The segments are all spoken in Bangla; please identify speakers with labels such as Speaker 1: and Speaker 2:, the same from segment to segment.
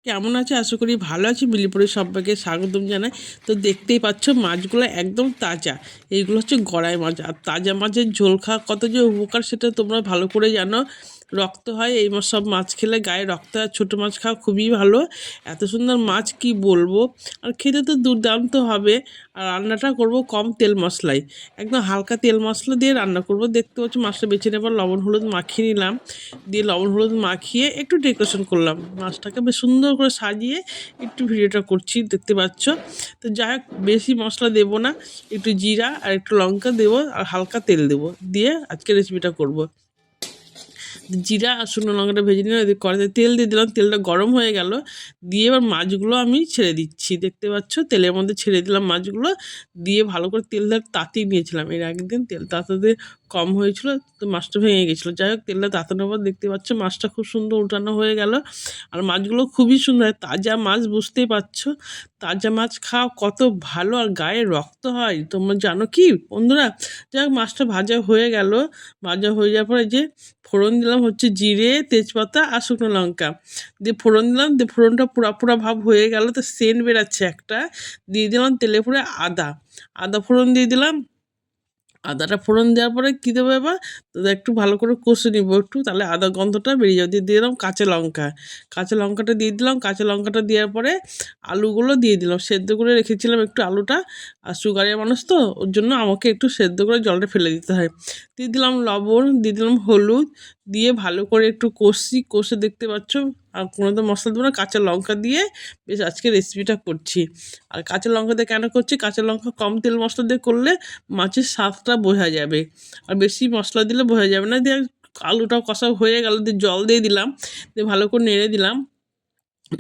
Speaker 1: কেমন আছে? আশা করি ভালো আছে। মিলিপুরে সবাইকে স্বাগতম জানাই। তো দেখতেই পাচ্ছ মাছগুলো একদম তাজা। এইগুলো হচ্ছে গড়াই মাছ। আর তাজা মাছের ঝোল খাওয়া কত যে উপকার সেটা তোমরা ভালো করে জানো। রক্ত হয় এই সব মাছ খেলে, গায়ে রক্ত হয়। ছোটো মাছ খাওয়া খুবই ভালো। এত সুন্দর মাছ কি বলবো। আর খেতে তো দুর্দান্ত হবে। আর রান্নাটা করব কম তেল মশলায়, একদম হালকা তেল মশলা দিয়ে রান্না করব। দেখতে পাচ্ছি মাছটা বেছে নেবার লবণ হলুদ মাখিয়ে নিলাম। দিয়ে লবণ হলুদ মাখিয়ে একটু ডেকোরেশন করলাম, মাছটাকে বেশ সুন্দর করে সাজিয়ে একটু ভিডিওটা করছি, দেখতে পাচ্ছ। তো যাই হোক, বেশি মশলা দেবো না, একটু জিরা আর একটু লঙ্কা দেবো আর হালকা তেল দেবো, দিয়ে আজকে রেসিপিটা করব। জিরা আর শুকনো লঙ্কাটা ভেজে নিলাম, এদিকে কড়াইতে তেল দিয়ে দিলাম, তেলটা গরম হয়ে গেল। দিয়ে এবার মাছগুলো আমি ছেড়ে দিচ্ছি, দেখতে পাচ্ছ তেলের মধ্যে ছেড়ে দিলাম মাছগুলো। দিয়ে ভালো করে তেলটা তাতিয়ে নিয়েছিলাম, এর আগের দিন তেল তাতাতে কম হয়েছিল, তো মাছটা ভেঙে গেছিলো। যাই হোক, তেলটা তাতানোর পর দেখতে পাচ্ছ মাছটা খুব সুন্দর উঠানো হয়ে গেল। আর মাছগুলো খুবই সুন্দর, তাজা মাছ, বুঝতেই পারছো। তাজা মাছ খাওয়া কত ভালো, আর গায়ে রক্ত হয়, তোমরা জানো কি বন্ধুরা। যাই হোক, মাছটা ভাজা হয়ে গেল। ভাজা হয়ে যাওয়ার পরে যে ফোড়ন দিলাম হচ্ছে জিরে, তেজপাতা আর শুকনো লঙ্কা দিয়ে ফোড়ন দিলাম। দিয়ে ফোড়নটা পুরা পুরা ভাব হয়ে গেল, তো সেন্ট বেরাচ্ছে একটা। দিয়ে দিলাম তেলে পুরে আদা, আদা ফোড়ন দিয়ে দিলাম। আদাটা ফোড়ন দেওয়ার পরে কী দেবো এবার, তো একটু ভালো করে কষে নিব একটু, তাহলে আদা গন্ধটা বেরিয়ে যাবে। দিয়ে দিলাম কাঁচা লঙ্কা, কাঁচা লঙ্কাটা দিয়ে দিলাম। কাঁচা লঙ্কাটা দেওয়ার পরে আলুগুলো দিয়ে দিলাম, সেদ্ধ করে রেখেছিলাম একটু আলুটা। আর সুগারের মানুষ তো, ওর জন্য আমাকে একটু সেদ্ধ করে জলটা ফেলে দিতে হয়। দিয়ে দিলাম লবণ, দিয়ে দিলাম হলুদ, দিয়ে ভালো করে একটু কষে দেখতে পাচ্ছ। আর কোনো তো মশলা দেবো না, কাঁচা লঙ্কা দিয়ে বেশ আজকে রেসিপিটা করছি। আর কাঁচা লঙ্কা দিয়ে কেন করছি, কাঁচা লঙ্কা কম তেল মশলা দিয়ে করলে মাছের স্বাদটা বোঝা যাবে, আর বেশি মশলা দিলে বোঝা যাবে না। দিয়ে আলুটাও কষা হয়ে গেল, দিয়ে জল দিয়ে দিলাম, দিয়ে ভালো করে নেড়ে দিলাম।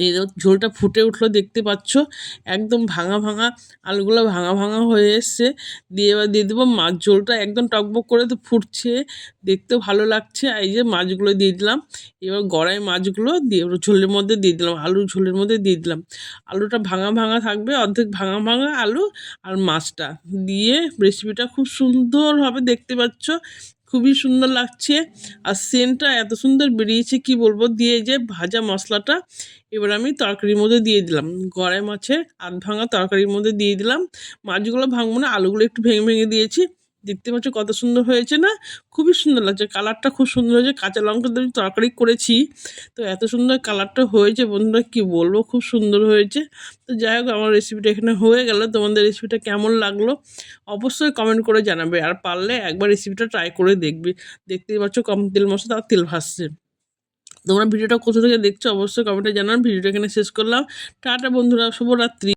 Speaker 1: এই ঝোলটা ফুটে উঠলো, দেখতে পাচ্ছ একদম ভাঙা ভাঙা, আলুগুলো ভাঙা ভাঙা হয়ে এসছে। দিয়ে এবার দিয়ে দেবো মাছ, ঝোলটা একদম টকবক করে তো ফুটছে, দেখতেও ভালো লাগছে। আর এই যে মাছগুলো দিয়ে দিলাম, এবার গড়াই মাছগুলো দিয়ে ঝোলের মধ্যে দিয়ে দিলাম, আলু ঝোলের মধ্যে দিয়ে দিলাম। আলুটা ভাঙা ভাঙা থাকবে, অর্ধেক ভাঙা ভাঙা আলু আর মাছটা দিয়ে রেসিপিটা খুব সুন্দর হবে, দেখতে পাচ্ছ খুবই সুন্দর লাগছে। আর সেন্টটা এত সুন্দর বেরিয়েছে কি বলবো। দিয়ে যে ভাজা মশলাটা এবার আমি তরকারির মধ্যে দিয়ে দিলাম, গড়াই মাছের আধ ভাঙা তরকারির মধ্যে দিয়ে দিলাম। মাছগুলো ভাঙবো না, আলুগুলো একটু ভেঙে ভেঙে দিয়েছি। দেখতে পাচ্ছ কত সুন্দর হয়েছে না, খুবই সুন্দর লাগছে, কালারটা খুব সুন্দর হয়েছে। কাঁচা লঙ্কা দিয়ে তরকারি করেছি, তো এত সুন্দর কালারটা হয়েছে বন্ধুরা, কি বলবো, খুব সুন্দর হয়েছে। তো যাই হোক, আমার রেসিপিটা এখানে হয়ে গেল। তোমাদের রেসিপিটা কেমন লাগলো অবশ্যই কমেন্ট করে জানাবে, আর পারলে একবার রেসিপিটা ট্রাই করে দেখবে। দেখতেই পাচ্ছ কম তেল মশলা আর তেল ভাসছে। তোমরা ভিডিওটা কোথা থেকে দেখছো অবশ্যই কমেন্টে জানান। ভিডিওটা এখানে শেষ করলাম। টাটা বন্ধুরা, শুভরাত্রি।